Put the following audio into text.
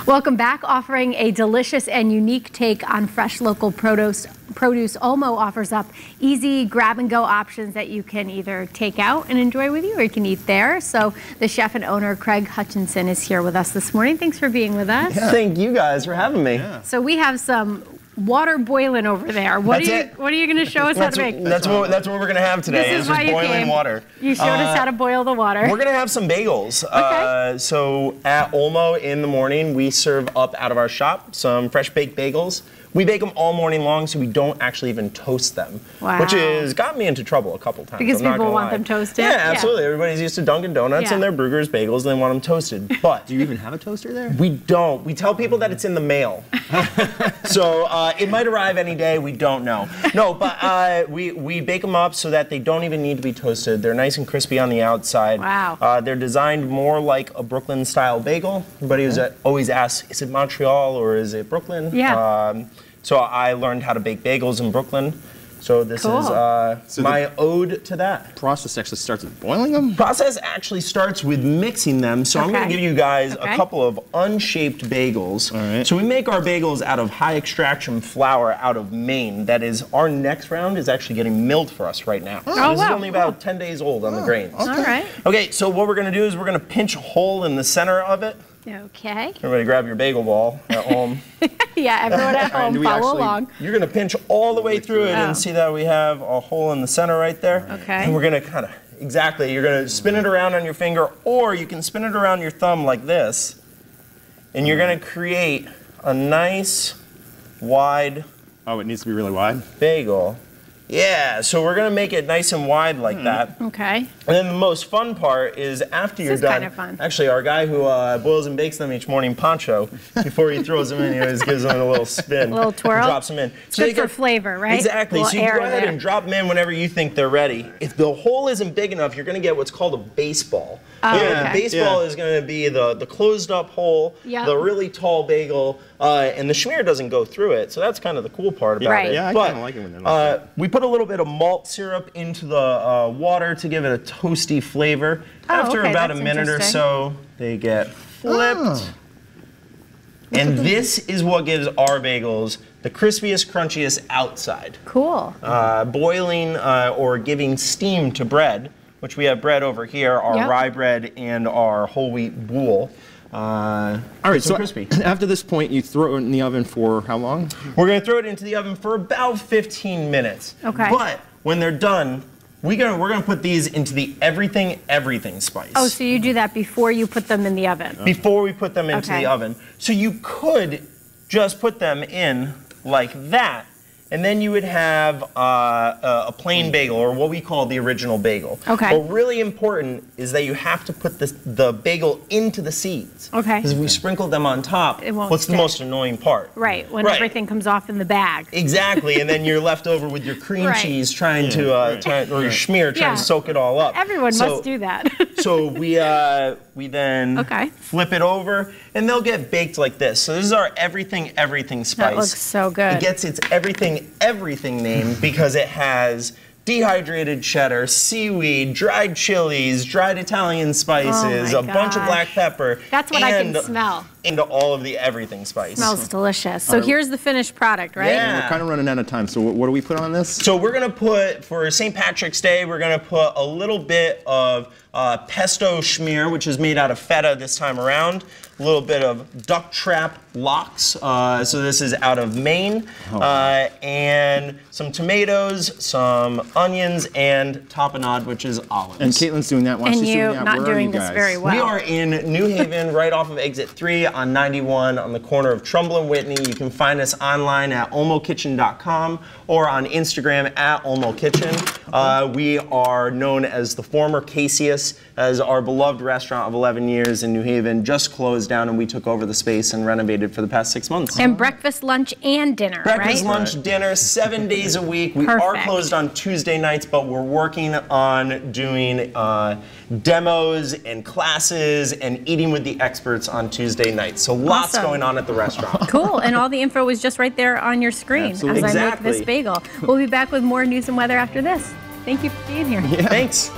Welcome back. Offering a delicious and unique take on fresh local produce, Olmo offers up easy grab-and-go options that you can either take out and enjoy with you, or you can eat there. So the chef and owner, Craig Hutchinson, is here with us this morning. Thanks for being with us. Yeah. Thank you guys for having me. Yeah. So we have some water boiling over there. What are you going to show us how to make? That's what we're going to have today. This is why just boiling water. You showed us how to boil the water. We're going to have some bagels. Okay. So at Olmo in the morning, we serve up out of our shop some fresh baked bagels. We bake them all morning long, so we don't actually even toast them, which has got me into trouble a couple times. Because people want them toasted? Yeah, absolutely. Everybody's used to Dunkin' Donuts and their Bruegger's bagels, and they want them toasted. But do you even have a toaster there? We don't. We tell people that it's in the mail. So it might arrive any day. We don't know. No, but we bake them up so that they don't even need to be toasted. They're nice and crispy on the outside. Wow. They're designed more like a Brooklyn-style bagel. Everybody always asks, is it Montreal or is it Brooklyn? Yeah. So I learned how to bake bagels in Brooklyn. So this is my ode to that. Process actually starts with boiling them? Process actually starts with mixing them. So I'm going to give you guys a couple of unshaped bagels. All right. So we make our bagels out of high extraction flour out of Maine. That is, our next round is actually getting milled for us right now. Oh, this is only about 10 days old on the grains. Okay. All right. Okay, so what we're going to do is we're going to pinch a hole in the center of it. Okay. Everybody grab your bagel ball at home. Yeah, everyone at home, follow along. You're going to pinch all the way through it and see that we have a hole in the center right there. Okay. And we're going to kind of, you're going to spin it around on your finger, or you can spin it around your thumb like this. And you're going to create a nice, wide... Oh, it needs to be really wide? Bagel. Yeah, so we're going to make it nice and wide like that. Okay. And then the most fun part is after you're done. Kind of fun. Actually, our guy who boils and bakes them each morning, Pancho, before he throws them in, he always gives them a little spin. A little twirl. Drops them in. So good for flavor, right? Exactly. So you go ahead and drop them in whenever you think they're ready. If the hole isn't big enough, you're going to get what's called a baseball. The baseball is going to be the closed up hole, the really tall bagel, and the schmear doesn't go through it. So that's kind of the cool part about it. Yeah, I kind of like it when they're like that. We put a little bit of malt syrup into the water to give it a toasty flavor. After about a minute or so, they get flipped. And this is what gives our bagels the crispiest, crunchiest outside. Cool. Boiling or giving steam to bread, which we have bread over here, our rye bread and our whole wheat boule. All right, so crispy. After this point, you throw it in the oven for how long? We're going to throw it into the oven for about 15 minutes. Okay. But when they're done, we're gonna put these into the everything spice. Oh, so you do that before you put them in the oven? Before we put them into the oven. So you could just put them in like that, and then you would have a plain bagel, or what we call the original bagel. Okay. But really important is that you have to put the bagel into the seeds. Okay. Because if we sprinkle them on top, it won't what's stick. the most annoying part? Right, when everything comes off in the bag. Exactly, and then you're left over with your cream cheese trying to, or your schmear trying to soak it all up. Everyone must do that. So we then flip it over, and they'll get baked like this. So this is our everything spice. That looks so good. It gets its everything name because it has dehydrated cheddar, seaweed, dried chilies, dried Italian spices, a bunch of black pepper. That's what I can smell. Into all of the everything spice. Smells delicious. So here's the finished product, right? Yeah. We're kind of running out of time, so what do we put on this? So we're going to put, for St. Patrick's Day, we're going to put a little bit of pesto schmear, which is made out of feta this time around. A little bit of duck trap lox, so this is out of Maine, and some tomatoes, some onions, and tapenade, which is olives. And Caitlin's doing that while she's doing that. And you're not doing this very well. We are in New Haven, right off of Exit 3 on 91 on the corner of Trumbull and Whitney. You can find us online at olmokitchen.com or on Instagram at olmokitchen. We are known as the former Casius, as our beloved restaurant of 11 years in New Haven just closed down, and we took over the space and renovated for the past 6 months. And breakfast, lunch, and dinner, breakfast, lunch, dinner, 7 days a week. We are closed on Tuesday nights, but we're working on doing demos and classes and eating with the experts on Tuesday nights. So lots going on at the restaurant. Cool, and all the info is just right there on your screen as I make this bagel. We'll be back with more news and weather after this. Thank you for being here. Thanks.